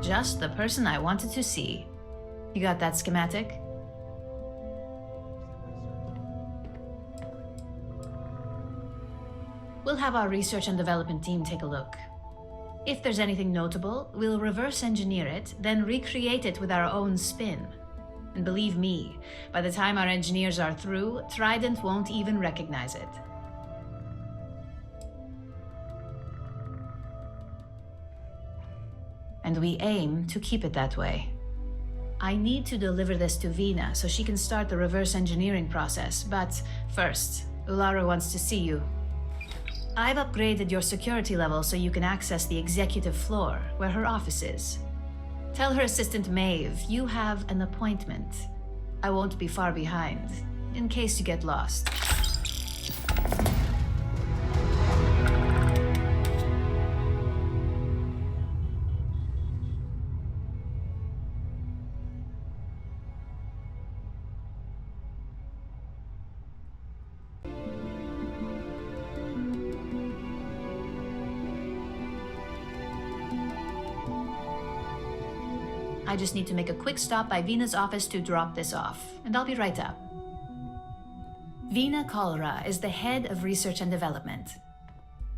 Just the person I wanted to see. You got that schematic? We'll have our research and development team take a look. If there's anything notable, we'll reverse engineer it, then recreate it with our own spin. And believe me, by the time our engineers are through, Trident won't even recognize it. And we aim to keep it that way. I need to deliver this to Vina so she can start the reverse engineering process, but first, Ularu wants to see you. I've upgraded your security level so you can access the executive floor, where her office is. Tell her assistant Maeve you have an appointment. I won't be far behind, in case you get lost. I just need to make a quick stop by Vina's office to drop this off, and I'll be right up. Vina Kalra is the head of research and development.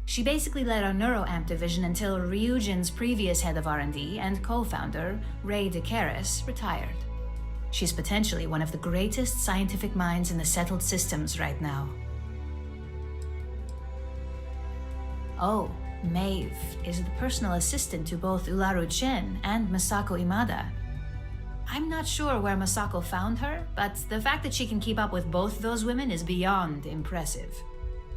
She basically led our NeuroAmp division until Ryujin's previous head of R&D and co-founder, Ray DeCaris, retired. She's potentially one of the greatest scientific minds in the settled systems right now. Oh, Maeve is the personal assistant to both Ularu Chen and Masako Imada. I'm not sure where Masako found her, but the fact that she can keep up with both those women is beyond impressive.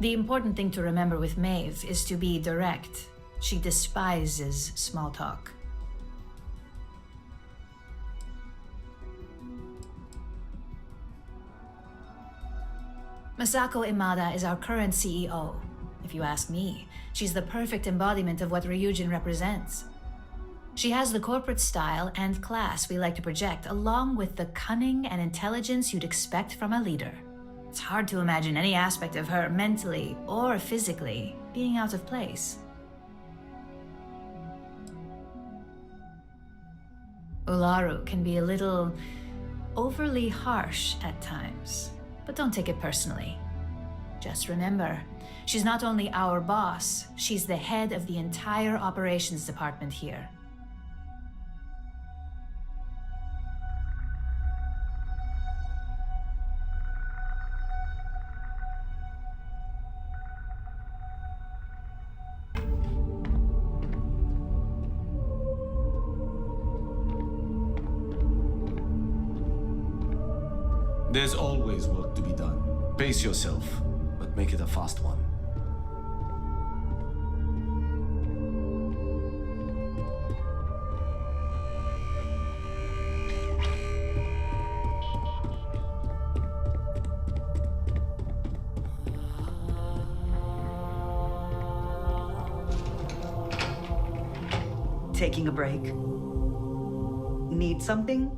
The important thing to remember with Maeve is to be direct. She despises small talk. Masako Imada is our current CEO. If you ask me, she's the perfect embodiment of what Ryujin represents. She has the corporate style and class we like to project, along with the cunning and intelligence you'd expect from a leader. It's hard to imagine any aspect of her, mentally or physically, being out of place. Ularu can be a little overly harsh at times, but don't take it personally. Just remember, she's not only our boss, she's the head of the entire operations department here. There's always work to be done. Pace yourself, but make it a fast one. Taking a break? Need something?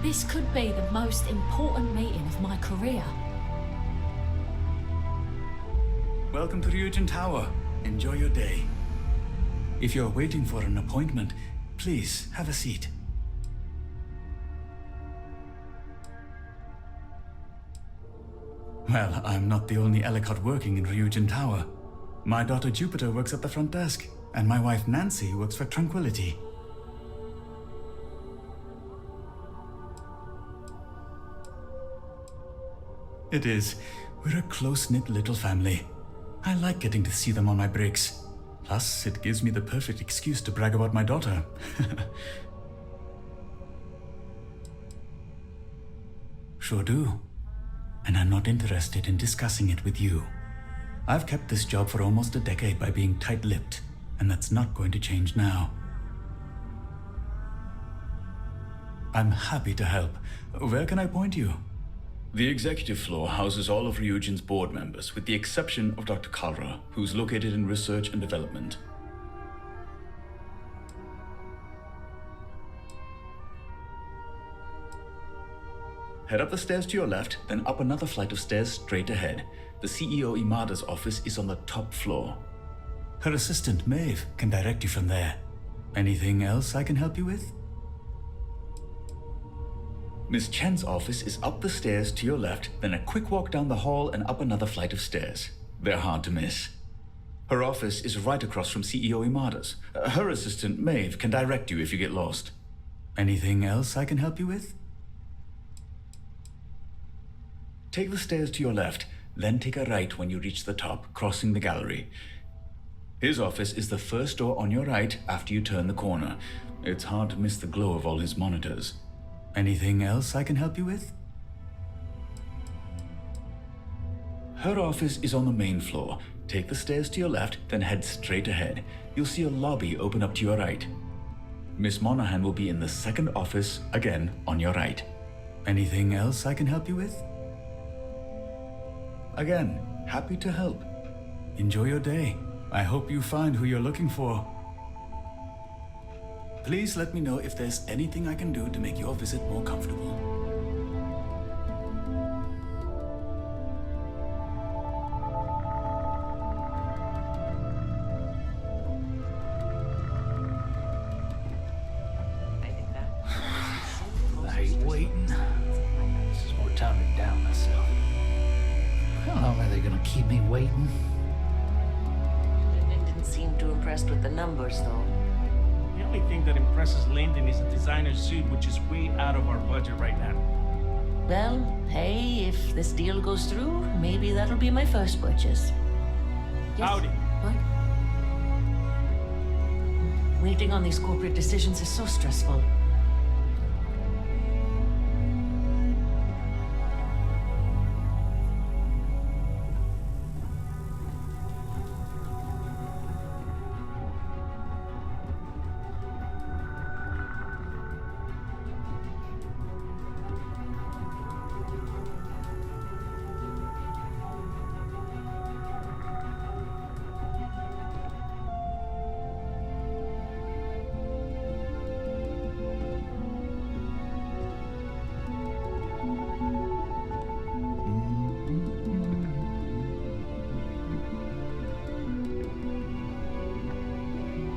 This could be the most important meeting of my career. Welcome to Ryujin Tower. Enjoy your day. If you're waiting for an appointment, please have a seat. Well, I'm not the only Ellicott working in Ryujin Tower. My daughter Jupiter works at the front desk, and my wife Nancy works for Tranquility. It is. We're a close-knit little family. I like getting to see them on my breaks. Plus, it gives me the perfect excuse to brag about my daughter. sure do. And I'm not interested in discussing it with you. I've kept this job for almost a decade by being tight-lipped, and that's not going to change now. I'm happy to help. Where can I point you? The executive floor houses all of Ryujin's board members, with the exception of Dr. Kalra, who's located in research and development. Head up the stairs to your left, then up another flight of stairs straight ahead. The CEO Imada's office is on the top floor. Her assistant, Maeve, can direct you from there. Anything else I can help you with? Miss Chen's office is up the stairs to your left, then a quick walk down the hall and up another flight of stairs. They're hard to miss. Her office is right across from CEO Imada's. Her assistant, Maeve, can direct you if you get lost. Anything else I can help you with? Take the stairs to your left, then take a right when you reach the top, crossing the gallery. His office is the first door on your right after you turn the corner. It's hard to miss the glow of all his monitors. Anything else I can help you with? Her office is on the main floor. Take the stairs to your left, then head straight ahead. You'll see a lobby open up to your right. Miss Monahan will be in the second office, again on your right. Anything else I can help you with? Again, happy to help. Enjoy your day. I hope you find who you're looking for. Please let me know if there's anything I can do to make your visit more comfortable. I hate waiting. This is more time to down myself. How long are they gonna keep me waiting? Lyndon didn't seem too impressed with the numbers, though. The only thing that impresses Lyndon is a designer suit, which is way out of our budget right now. Well, hey, if this deal goes through, maybe that'll be my first purchase. Yes? Howdy. What? Waiting on these corporate decisions is so stressful.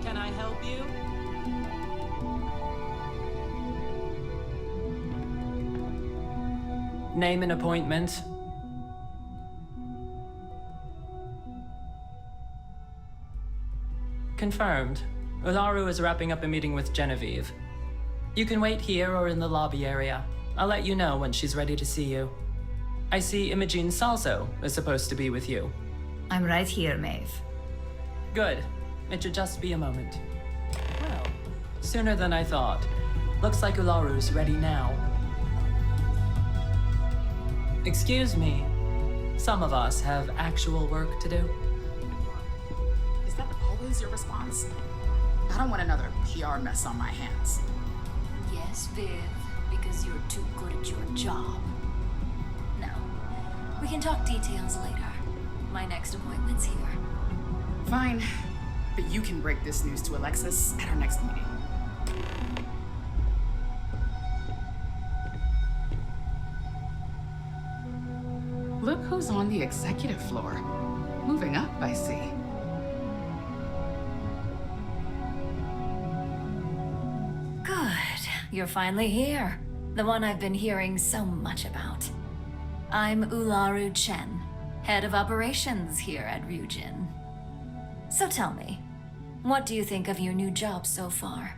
Can I help you? Name an appointment. Confirmed. Ularu is wrapping up a meeting with Genevieve. You can wait here or in the lobby area. I'll let you know when she's ready to see you. I see Imogene Salso is supposed to be with you. I'm right here, Maeve. Good. It should just be a moment. Well, sooner than I thought. Looks like Ularu's ready now. Excuse me. Some of us have actual work to do. Is that always your response? I don't want another PR mess on my hands. Yes, Viv, because you're too good at your job. No, we can talk details later. My next appointment's here. Fine, but you can break this news to Alexis at our next meeting. Look who's on the executive floor. Moving up, I see. Good. You're finally here. The one I've been hearing so much about. I'm Ularu Chen, head of operations here at Ryujin. So tell me, what do you think of your new job so far?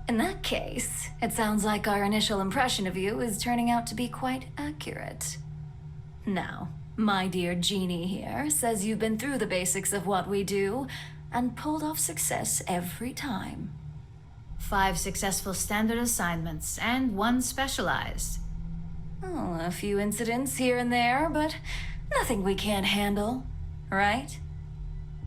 In that case, it sounds like our initial impression of you is turning out to be quite accurate. Now, my dear Jeannie here says you've been through the basics of what we do, and pulled off success every time. 5 successful standard assignments and 1 specialized. Oh, a few incidents here and there, but nothing we can't handle, right?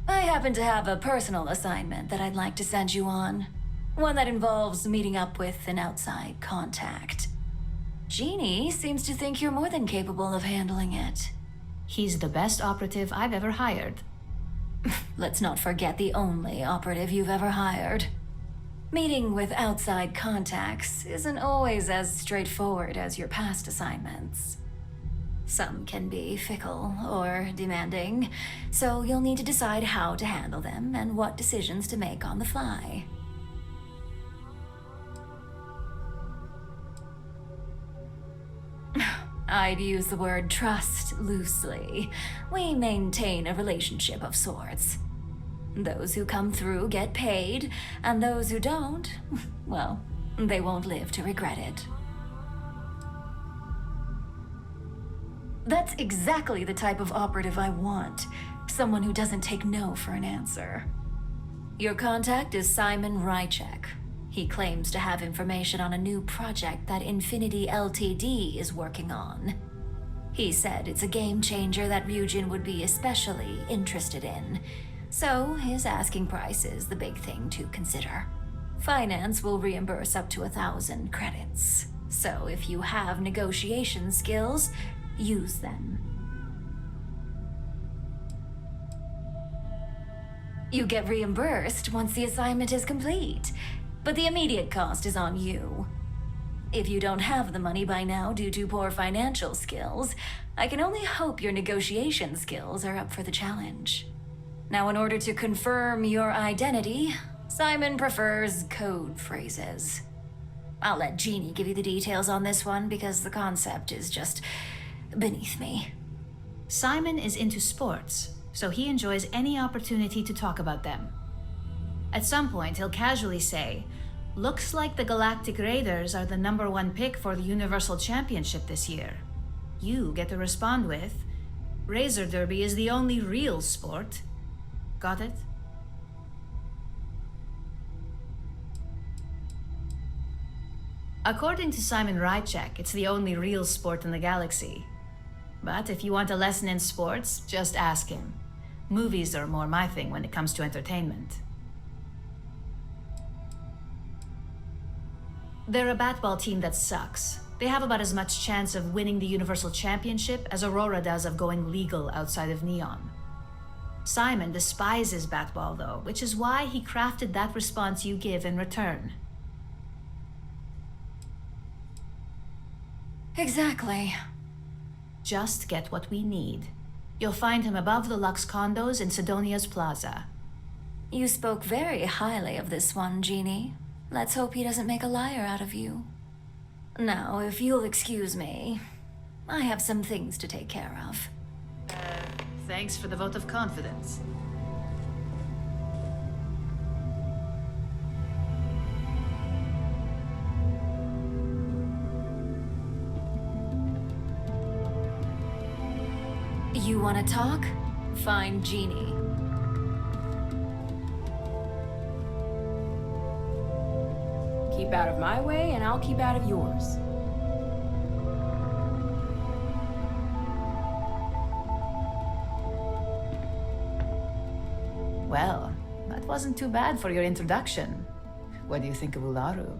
I happen to have a personal assignment that I'd like to send you on. One that involves meeting up with an outside contact. Jeannie seems to think you're more than capable of handling it. He's the best operative I've ever hired. Let's not forget the only operative you've ever hired. Meeting with outside contacts isn't always as straightforward as your past assignments. Some can be fickle or demanding, so you'll need to decide how to handle them and what decisions to make on the fly. I'd use the word trust loosely. We maintain a relationship of sorts. Those who come through get paid, and those who don't, well, they won't live to regret it. That's exactly the type of operative I want. Someone who doesn't take no for an answer. Your contact is Simon Ryujin. He claims to have information on a new project that Infinity Ltd is working on. He said it's a game changer that Ryujin would be especially interested in. So his asking price is the big thing to consider. Finance will reimburse up to 1,000 credits. So if you have negotiation skills, use them. You get reimbursed once the assignment is complete, but the immediate cost is on you. If you don't have the money by now due to poor financial skills, I can only hope your negotiation skills are up for the challenge. Now, in order to confirm your identity, Simon prefers code phrases. I'll let Jeannie give you the details on this one because the concept is just beneath me. Simon is into sports, so he enjoys any opportunity to talk about them. At some point, he'll casually say, "Looks like the Galactic Raiders are the #1 pick for the Universal Championship this year." You get to respond with, "Razor Derby is the only real sport." Got it? According to Simon Ryujin, it's the only real sport in the galaxy. But if you want a lesson in sports, just ask him. Movies are more my thing when it comes to entertainment. They're a batball team that sucks. They have about as much chance of winning the Universal Championship as Aurora does of going legal outside of Neon. Simon despises batball though, which is why he crafted that response you give in return. Exactly. Just get what we need. You'll find him above the Lux condos in Sidonia's Plaza. You spoke very highly of this one, Jeannie. Let's hope he doesn't make a liar out of you. Now, if you'll excuse me, I have some things to take care of. Thanks for the vote of confidence. You want to talk? Find Jeannie. Keep out of my way, and I'll keep out of yours. Well, that wasn't too bad for your introduction. What do you think of Ularu?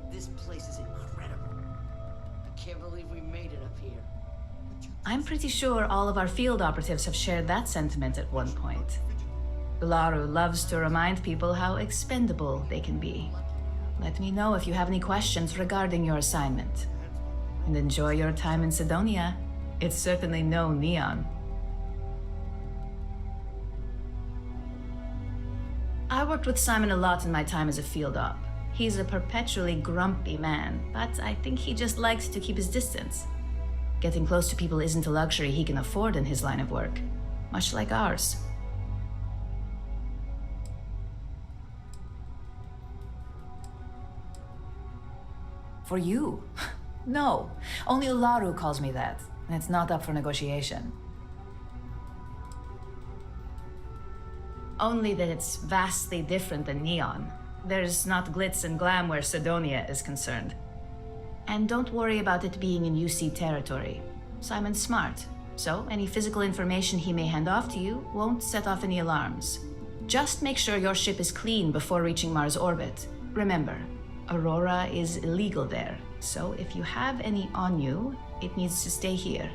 This place is incredible. I can't believe we made it up here. I'm pretty sure all of our field operatives have shared that sentiment at one point. Ularu loves to remind people how expendable they can be. Let me know if you have any questions regarding your assignment. And enjoy your time in Sidonia. It's certainly no Neon. I worked with Simon a lot in my time as a field op. He's a perpetually grumpy man, but I think he just likes to keep his distance. Getting close to people isn't a luxury he can afford in his line of work, much like ours. For you? No, only Ularu calls me that. It's not up for negotiation. Only that it's vastly different than Neon. There's not glitz and glam where Sidonia is concerned. And don't worry about it being in UC territory. Simon's smart, so any physical information he may hand off to you won't set off any alarms. Just make sure your ship is clean before reaching Mars orbit. Remember, Aurora is illegal there, so if you have any on you, it needs to stay here.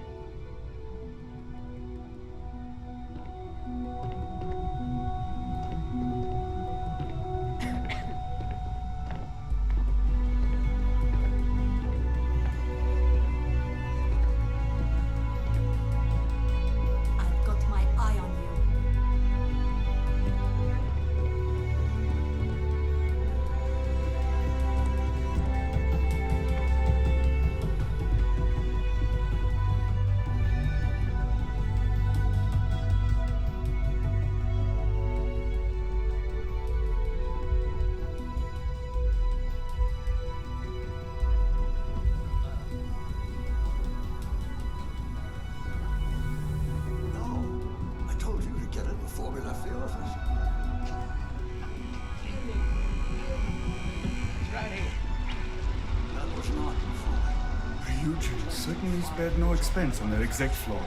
Ryujin certainly spared no expense on their exec floor.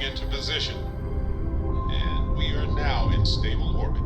Into position, and we are now in stable orbit.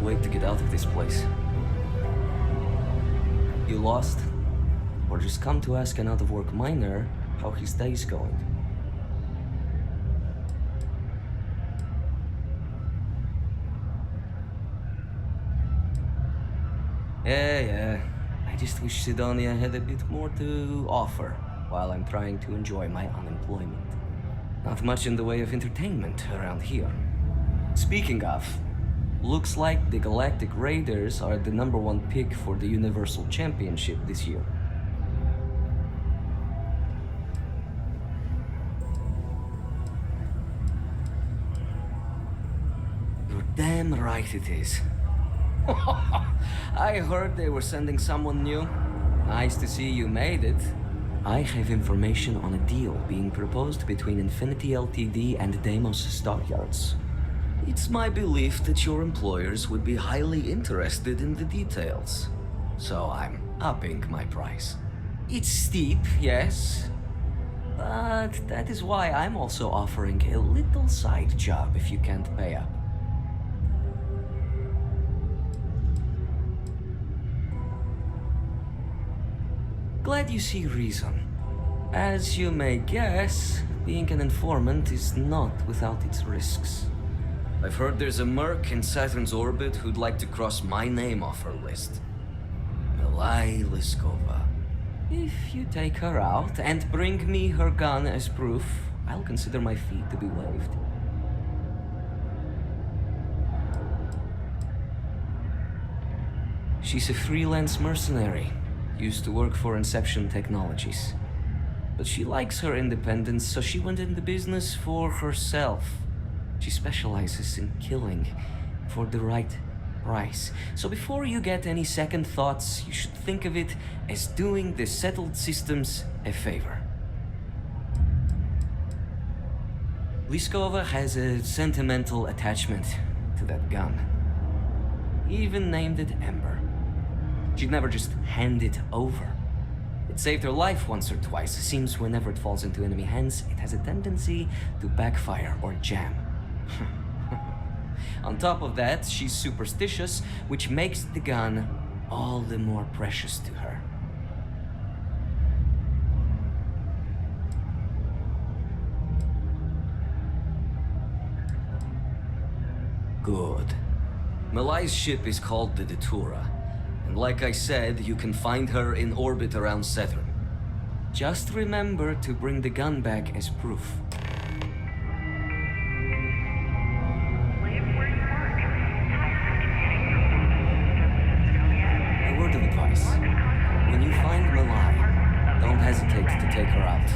Wait to get out of this place. You lost? Or just come to ask an out-of-work miner how his day's going. Yeah. I just wish Sidonia had a bit more to offer while I'm trying to enjoy my unemployment. Not much in the way of entertainment around here. Speaking of, looks like the Galactic Raiders are the #1 pick for the Universal Championship this year. You're damn right it is. I heard they were sending someone new. Nice to see you made it. I have information on a deal being proposed between Infinity Ltd and Deimos Stockyards. It's my belief that your employers would be highly interested in the details. So I'm upping my price. It's steep, yes. But that is why I'm also offering a little side job if you can't pay up. Glad you see reason. As you may guess, being an informant is not without its risks. I've heard there's a merc in Saturn's orbit who'd like to cross my name off her list. Milai Liskova. If you take her out and bring me her gun as proof, I'll consider my fee to be waived. She's a freelance mercenary. Used to work for Inception Technologies. But she likes her independence, so she went into business for herself. She specializes in killing for the right price. So before you get any second thoughts, you should think of it as doing the settled systems a favor. Liskova has a sentimental attachment to that gun. Even named it Ember. She'd never just hand it over. It saved her life once or twice. Seems whenever it falls into enemy hands, it has a tendency to backfire or jam. On top of that, she's superstitious, which makes the gun all the more precious to her. Good. Malai's ship is called the Datura. And like I said, you can find her in orbit around Saturn. Just remember to bring the gun back as proof. A word of advice. When you find Malai, don't hesitate to take her out.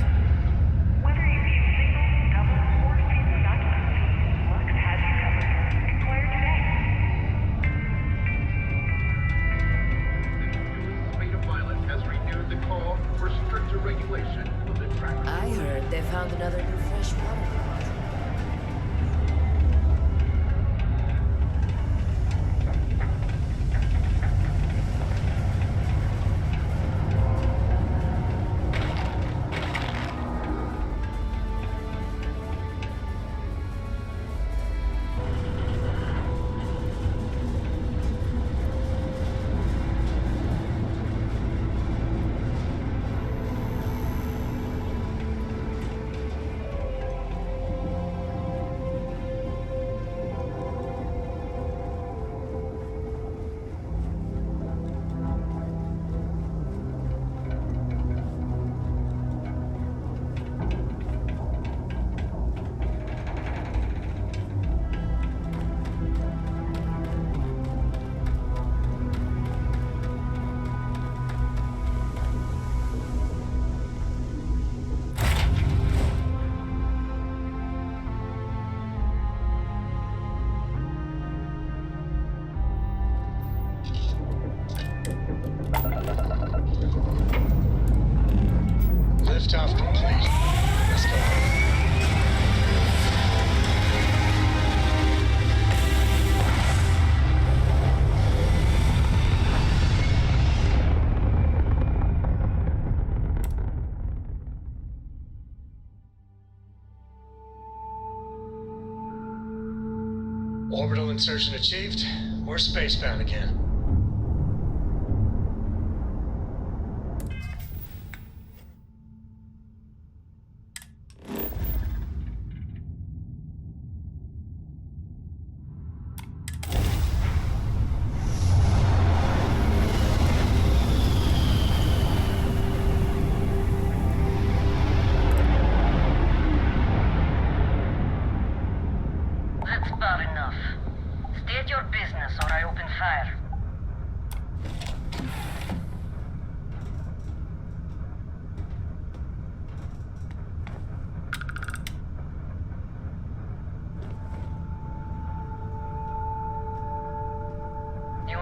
I heard they found another new freshwater deposit. Liftoff complete. Let's go. Orbital insertion achieved. We're spacebound again.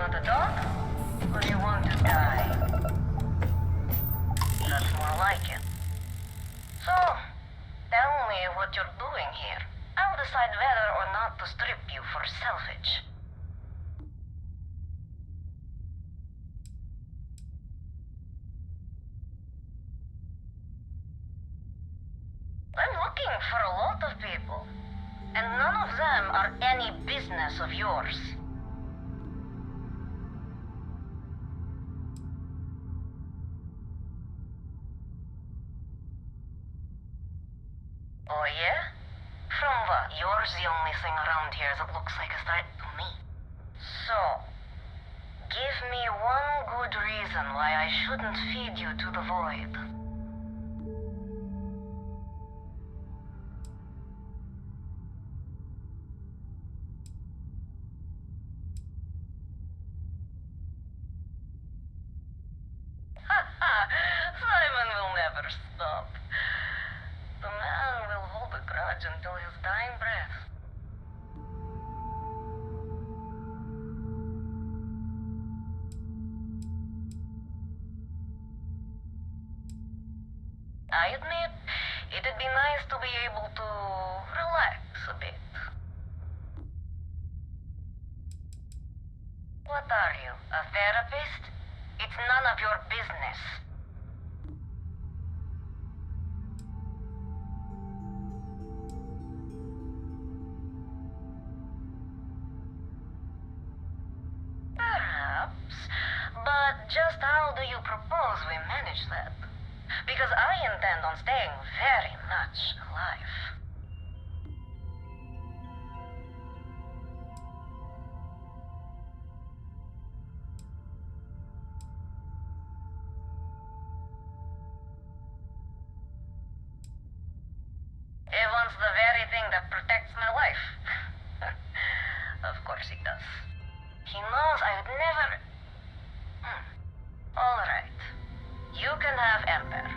want to talk? Or do you want to die? That's more like it. So, tell me what you're doing here. I'll decide whether or not to strip you for salvage. I'm looking for a lot of people, and none of them are any business of yours. Oh yeah? From what? Yours the only thing around here that looks like a threat to me. So, give me one good reason why I shouldn't feed you to the void. Simon will never stop. The man will hold a grudge until his dying breath. I admit, it'd be nice to be able to relax a bit. What are you, a therapist? It's none of your business. Perhaps, but just how do you propose we manage that? Because I intend on staying very much alive. He wants the very thing that protects my life. Of course he does. He knows I would never... All right. You can have Ember.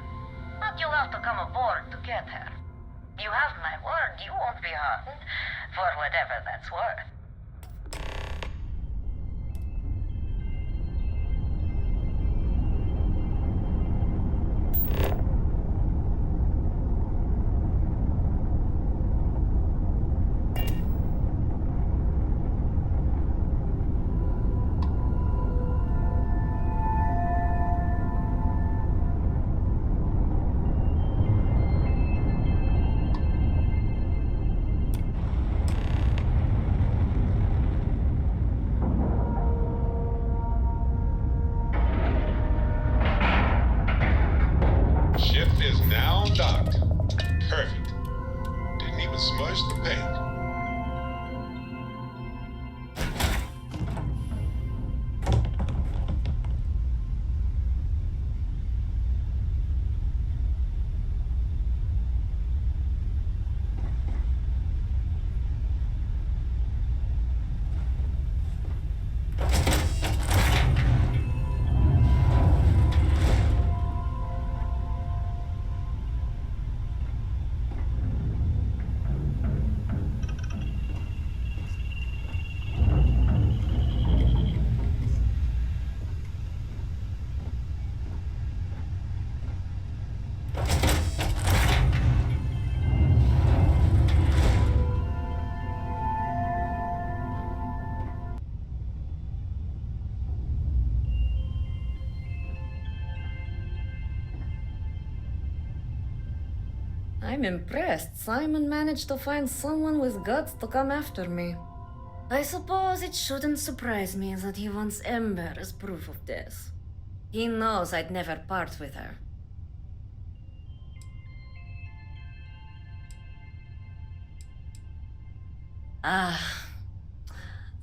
But you'll have to come aboard to get her. You have my word, you won't be harmed. For whatever that's worth. Ship is now docked. Perfect. Didn't even smudge the paint. I'm impressed. Simon managed to find someone with guts to come after me. I suppose it shouldn't surprise me that he wants Ember as proof of this. He knows I'd never part with her.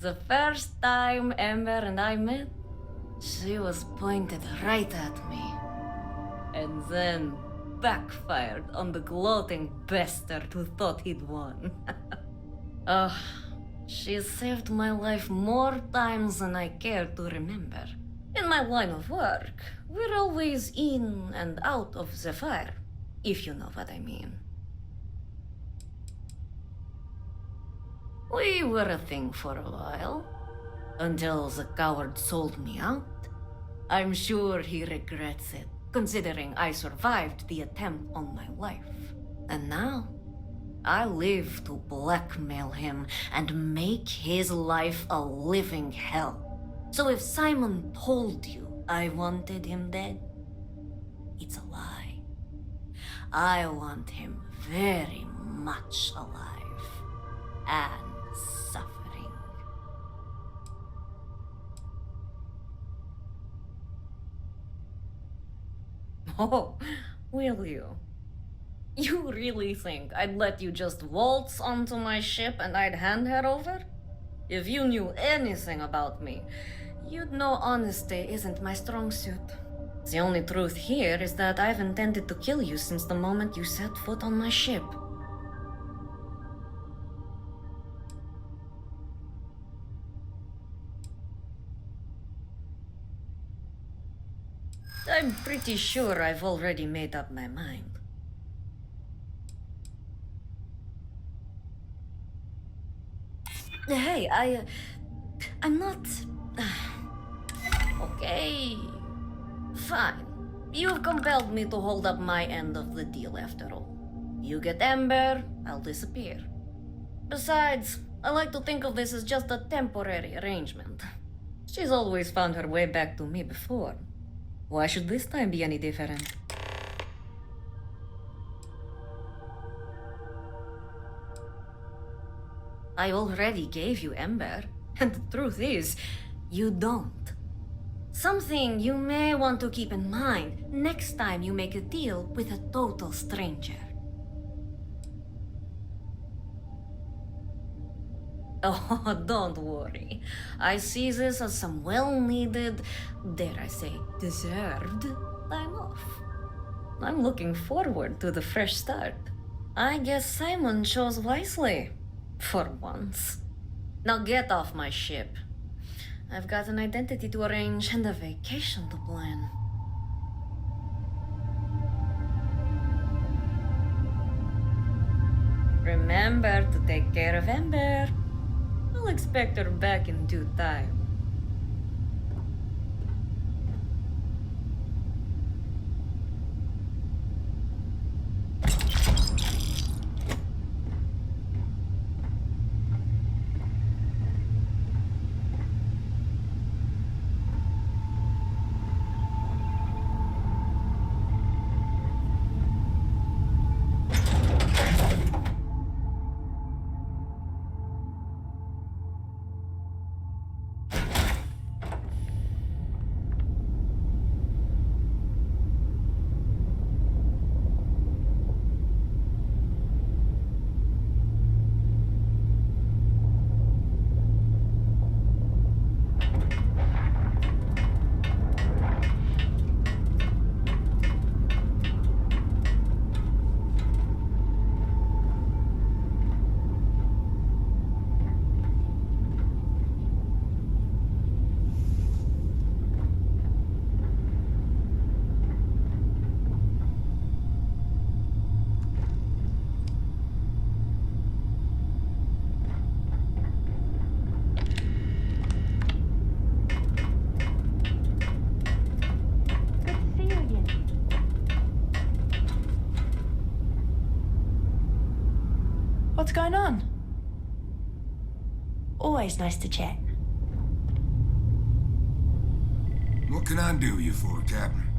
The first time Ember and I met, she was pointed right at me. And then backfired on the gloating bastard who thought he'd won. She's saved my life more times than I care to remember. In my line of work, we're always in and out of the fire, if you know what I mean. We were a thing for a while. Until the coward sold me out. I'm sure he regrets it, considering I survived the attempt on my life. And now, I live to blackmail him and make his life a living hell. So if Simon told you I wanted him dead, it's a lie. I want him very much alive and suffering. Oh, will you? You really think I'd let you just waltz onto my ship and I'd hand her over? If you knew anything about me, you'd know honesty isn't my strong suit. The only truth here is that I've intended to kill you since the moment you set foot on my ship. I'm pretty sure I've already made up my mind. Hey, I'm not... Okay... Fine. You've compelled me to hold up my end of the deal after all. You get Ember, I'll disappear. Besides, I like to think of this as just a temporary arrangement. She's always found her way back to me before. Why should this time be any different? I already gave you Ember, and the truth is, you don't. Something you may want to keep in mind next time you make a deal with a total stranger. Oh, don't worry. I see this as some well-needed, dare I say, deserved time off. I'm looking forward to the fresh start. I guess Simon chose wisely. For once. Now get off my ship. I've got an identity to arrange and a vacation to plan. Remember to take care of Ember. I'll expect her back in due time. What's going on? Always nice to chat. What can I do you for, Captain?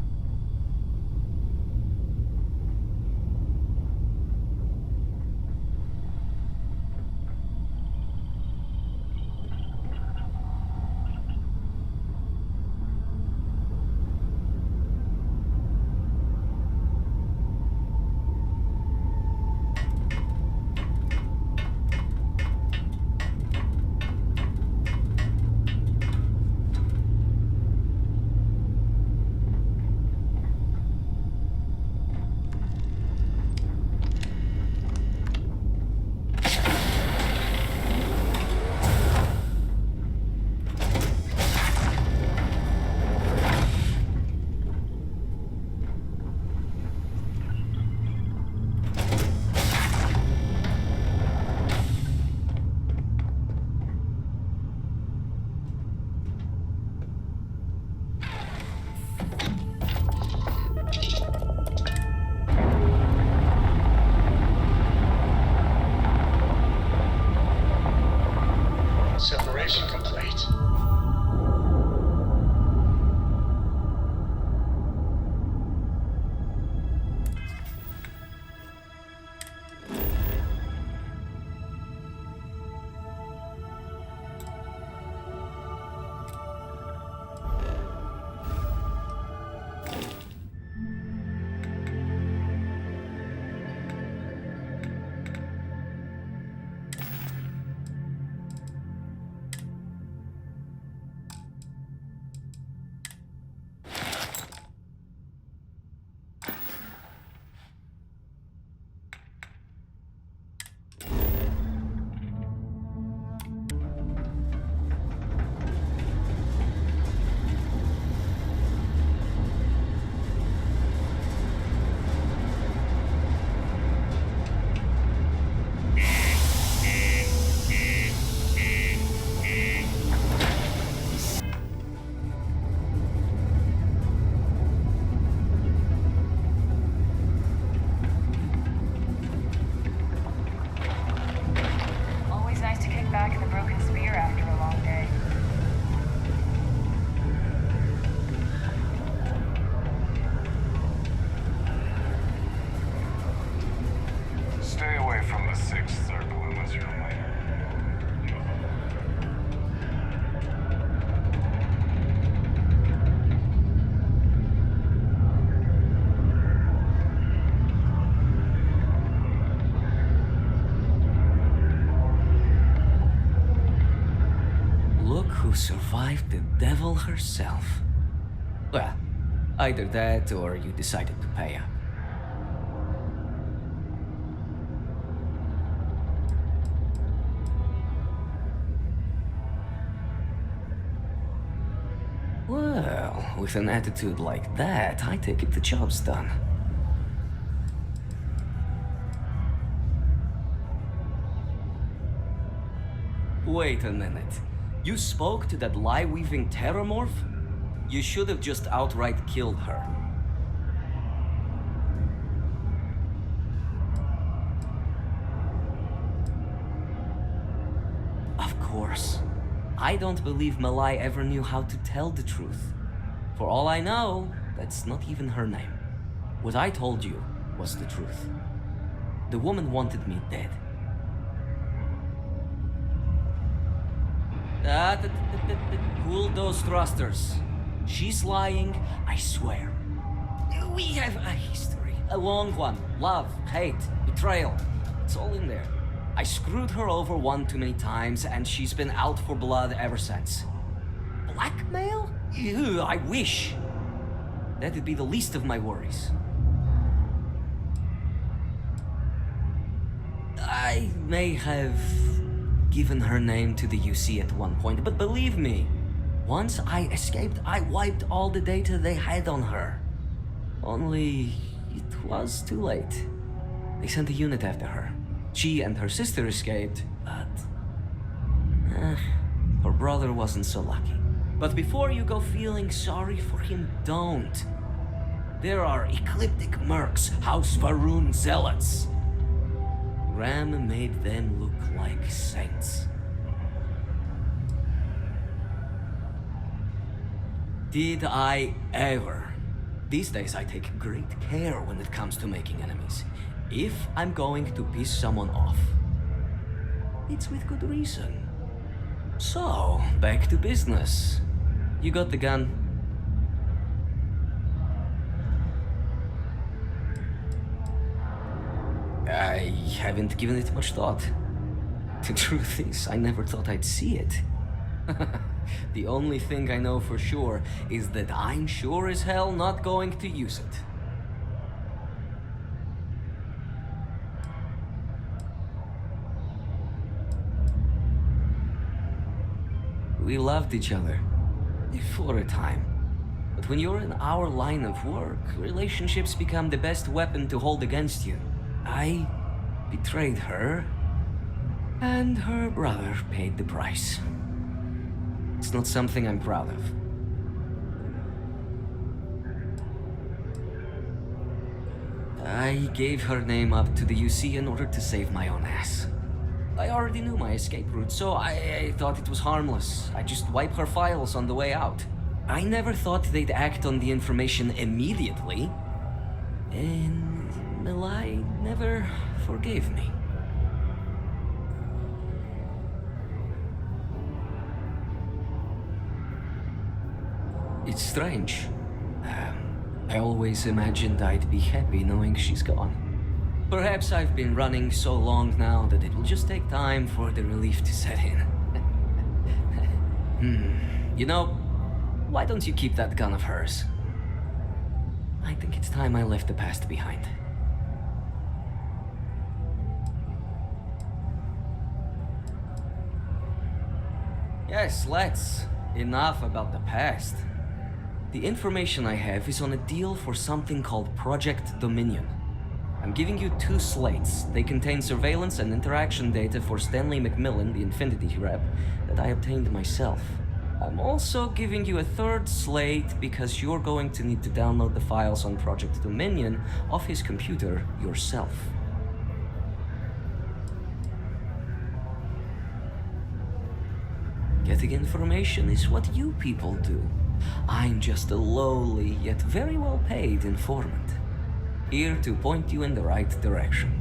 like the devil herself. Well, either that or you decided to pay up. Well, with an attitude like that, I take it the job's done. Wait a minute. You spoke to that lie-weaving terramorph? You should have just outright killed her. Of course. I don't believe Malai ever knew how to tell the truth. For all I know, that's not even her name. What I told you was the truth. The woman wanted me dead. Cool those thrusters. She's lying, I swear. We have a history. A long one. Love, hate, betrayal. It's all in there. I screwed her over one too many times, and she's been out for blood ever since. Blackmail? Ew, I wish. That'd be the least of my worries. I may have given her name to the UC at one point, but believe me, once I escaped, I wiped all the data they had on her. Only it was too late. They sent a unit after her. She and her sister escaped, but her brother wasn't so lucky. But before you go feeling sorry for him, don't. There are ecliptic mercs, House Varun zealots. Ram made them look like saints. Did I ever? These days I take great care when it comes to making enemies. If I'm going to piss someone off, it's with good reason. So, back to business. You got the gun. I haven't given it much thought. The truth is, I never thought I'd see it. The only thing I know for sure is that I'm sure as hell not going to use it. We loved each other. For a time. But when you're in our line of work, relationships become the best weapon to hold against you. I betrayed her, and her brother paid the price. It's not something I'm proud of. I gave her name up to the UC in order to save my own ass. I already knew my escape route, so I thought it was harmless. I'd just wipe her files on the way out. I never thought they'd act on the information immediately. And Malai never forgave me. It's strange. I always imagined I'd be happy knowing she's gone. Perhaps I've been running so long now that it will just take time for the relief to set in. You know, why don't you keep that gun of hers? I think it's time I left the past behind. Yes, let's. Enough about the past. The information I have is on a deal for something called Project Dominion. I'm giving you 2 slates. They contain surveillance and interaction data for Stanley McMillan, the Infinity rep, that I obtained myself. I'm also giving you a 3rd slate because you're going to need to download the files on Project Dominion off his computer yourself. Getting information is what you people do. I'm just a lowly, yet very well paid informant. Here to point you in the right direction.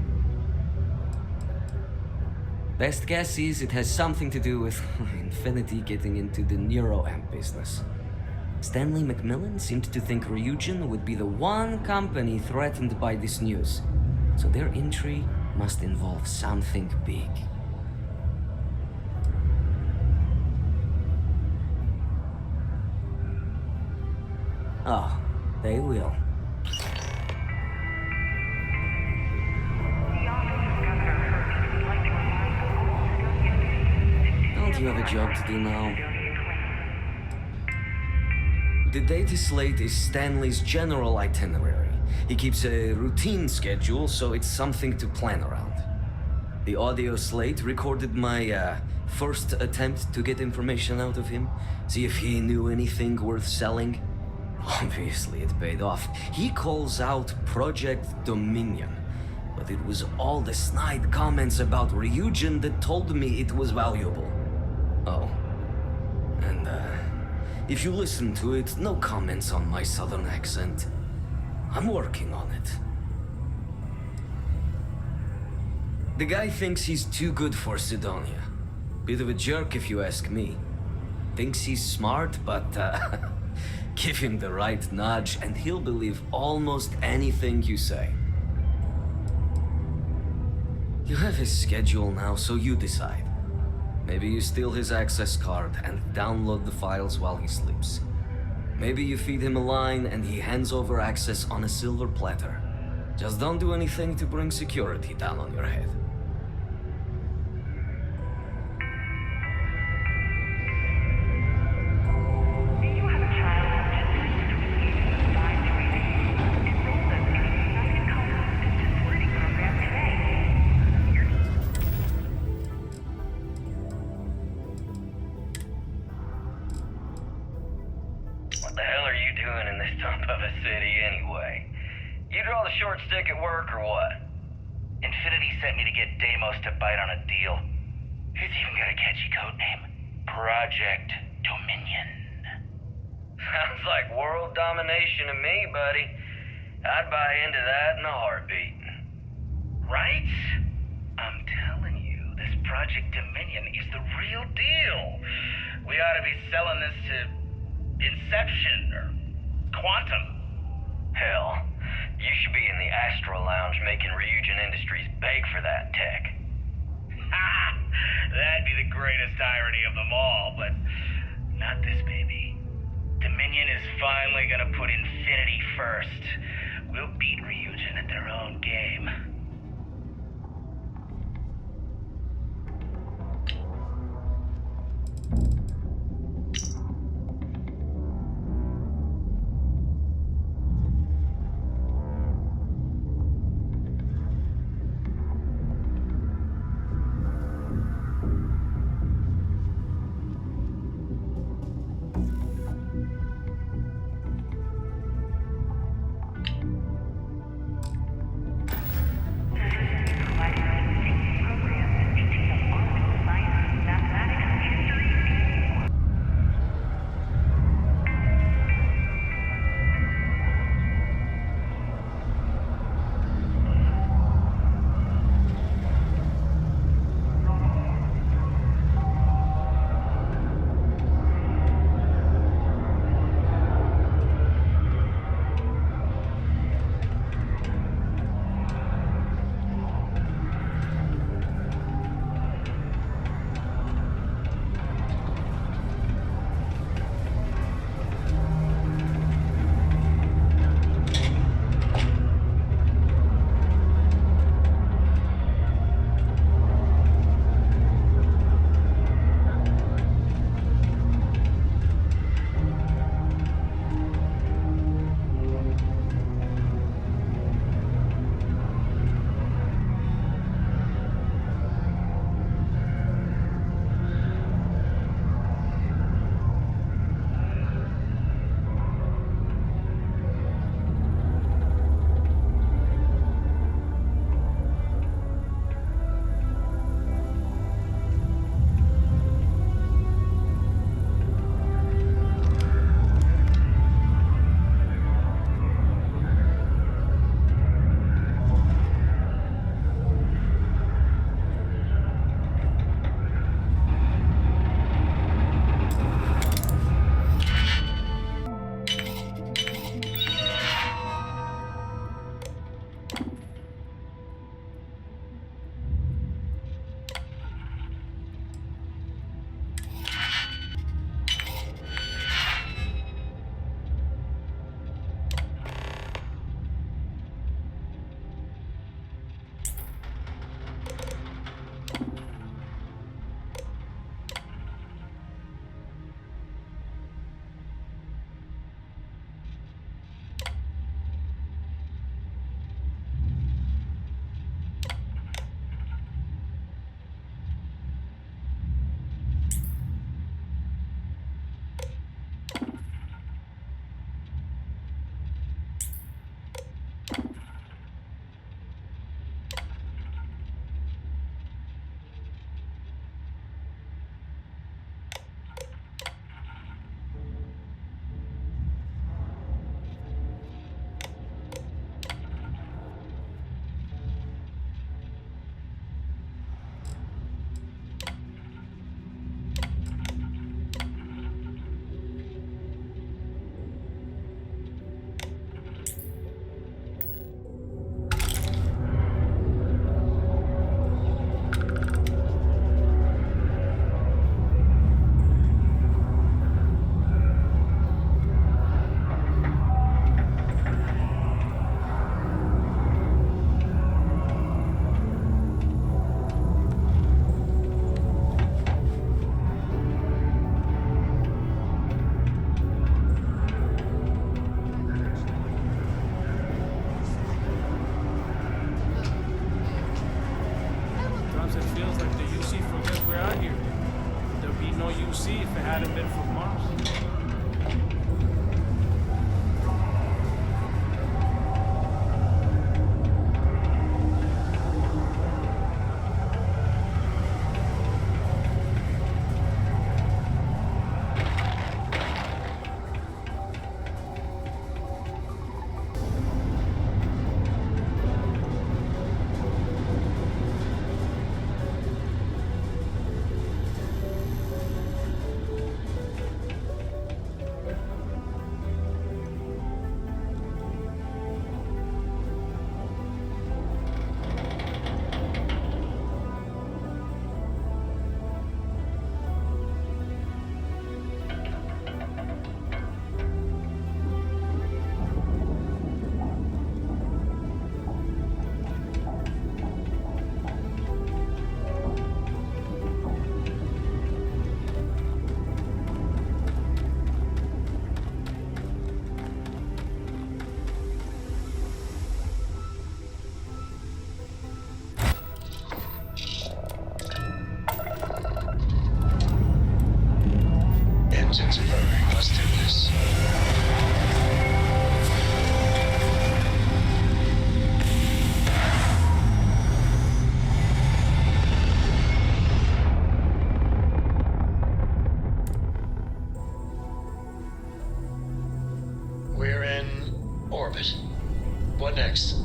Best guess is it has something to do with Infinity getting into the neuroamp business. Stanley McMillan seemed to think Ryujin would be the one company threatened by this news, so their entry must involve something big. Oh, they will. Don't you have a job to do now? The data slate is Stanley's general itinerary. He keeps a routine schedule, so it's something to plan around. The audio slate recorded my first attempt to get information out of him, see if he knew anything worth selling. Obviously, it paid off. He calls out Project Dominion, but it was all the snide comments about Ryujin that told me it was valuable. Oh, and if you listen to it, no comments on my southern accent. I'm working on it. The guy thinks he's too good for Sidonia. Bit of a jerk if you ask me. Thinks he's smart, but give him the right nudge and he'll believe almost anything you say. You have his schedule now, so you decide. Maybe you steal his access card and download the files while he sleeps. Maybe you feed him a line and he hands over access on a silver platter. Just don't do anything to bring security down on your head. What the hell are you doing in this dump of a city anyway? You draw the short stick at work or what? Infinity sent me to get Deimos to bite on a deal. He's even got a catchy code name. Project Dominion. Sounds like world domination to me, buddy. I'd buy into that in a heartbeat. Right? I'm telling you, this Project Dominion is the real deal. We ought to be selling this to Inception or Quantum. Hell, you should be in the Astro Lounge making Ryujin Industries beg for that tech. Ha! That'd be the greatest irony of them all, but not this baby. Dominion is finally gonna put Infinity first. We'll beat Ryujin at their own game. We're in orbit. What next?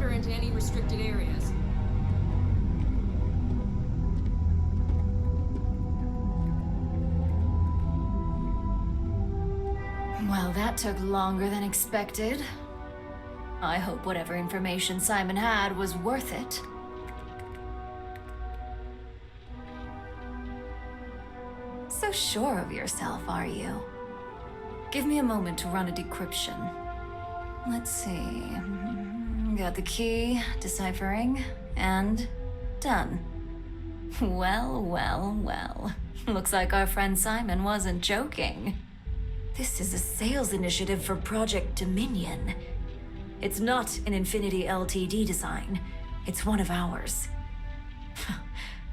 Into any restricted areas. Well, that took longer than expected. I hope whatever information Simon had was worth it. So sure of yourself, are you? Give me a moment to run a decryption. Let's see. Got the key, deciphering, and done. Well, well, well. Looks like our friend Simon wasn't joking. This is a sales initiative for Project Dominion. It's not an Infinity Ltd design. It's one of ours.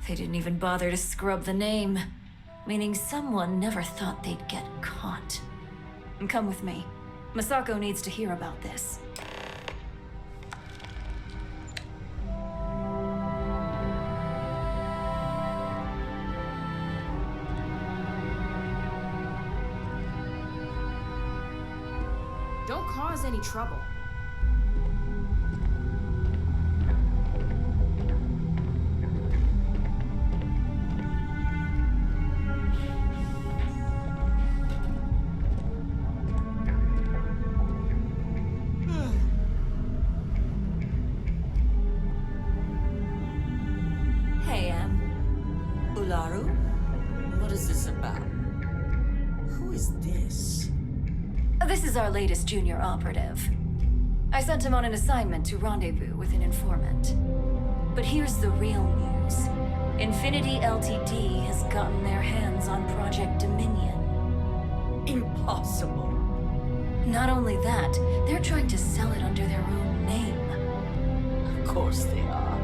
They didn't even bother to scrub the name, meaning someone never thought they'd get caught. Come with me. Masako needs to hear about this. Don't cause any trouble. Hey, Ularu? What is this about? Who is this? This is our latest junior operative. I sent him on an assignment to rendezvous with an informant. But here's the real news. Infinity Ltd has gotten their hands on Project Dominion. Impossible. Not only that, they're trying to sell it under their own name. Of course they are.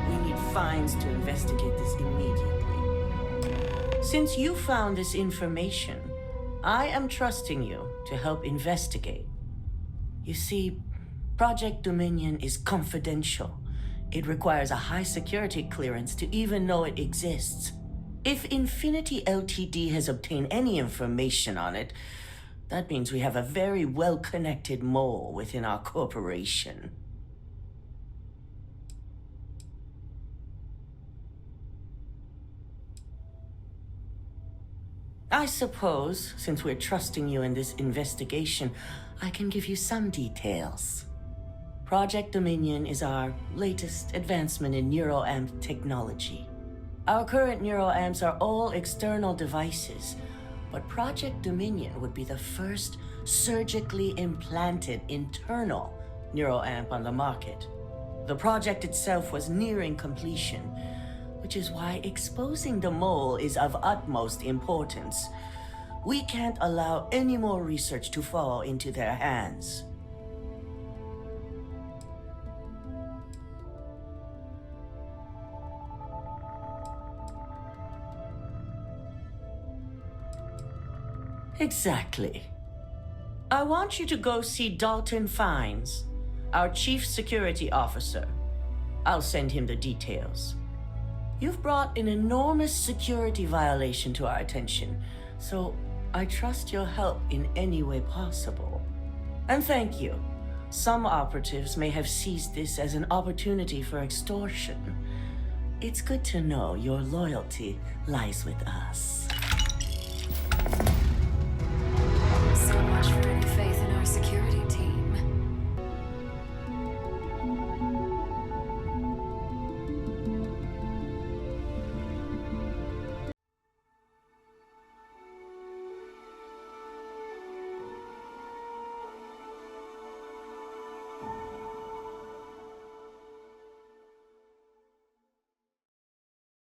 We need Fines to investigate this immediately. Since you found this information, I am trusting you to help investigate. You see, Project Dominion is confidential. It requires a high security clearance to even know it exists. If Infinity Ltd has obtained any information on it, that means we have a very well-connected mole within our corporation. I suppose, since we're trusting you in this investigation, I can give you some details. Project Dominion is our latest advancement in neuroamp technology. Our current neuroamps are all external devices, but Project Dominion would be the first surgically implanted internal neuroamp on the market. The project itself was nearing completion, which is why exposing the mole is of utmost importance. We can't allow any more research to fall into their hands. Exactly. I want you to go see Dalton Fines, our Chief Security Officer. I'll send him the details. You've brought an enormous security violation to our attention, so I trust your help in any way possible. And thank you. Some operatives may have seized this as an opportunity for extortion. It's good to know your loyalty lies with us.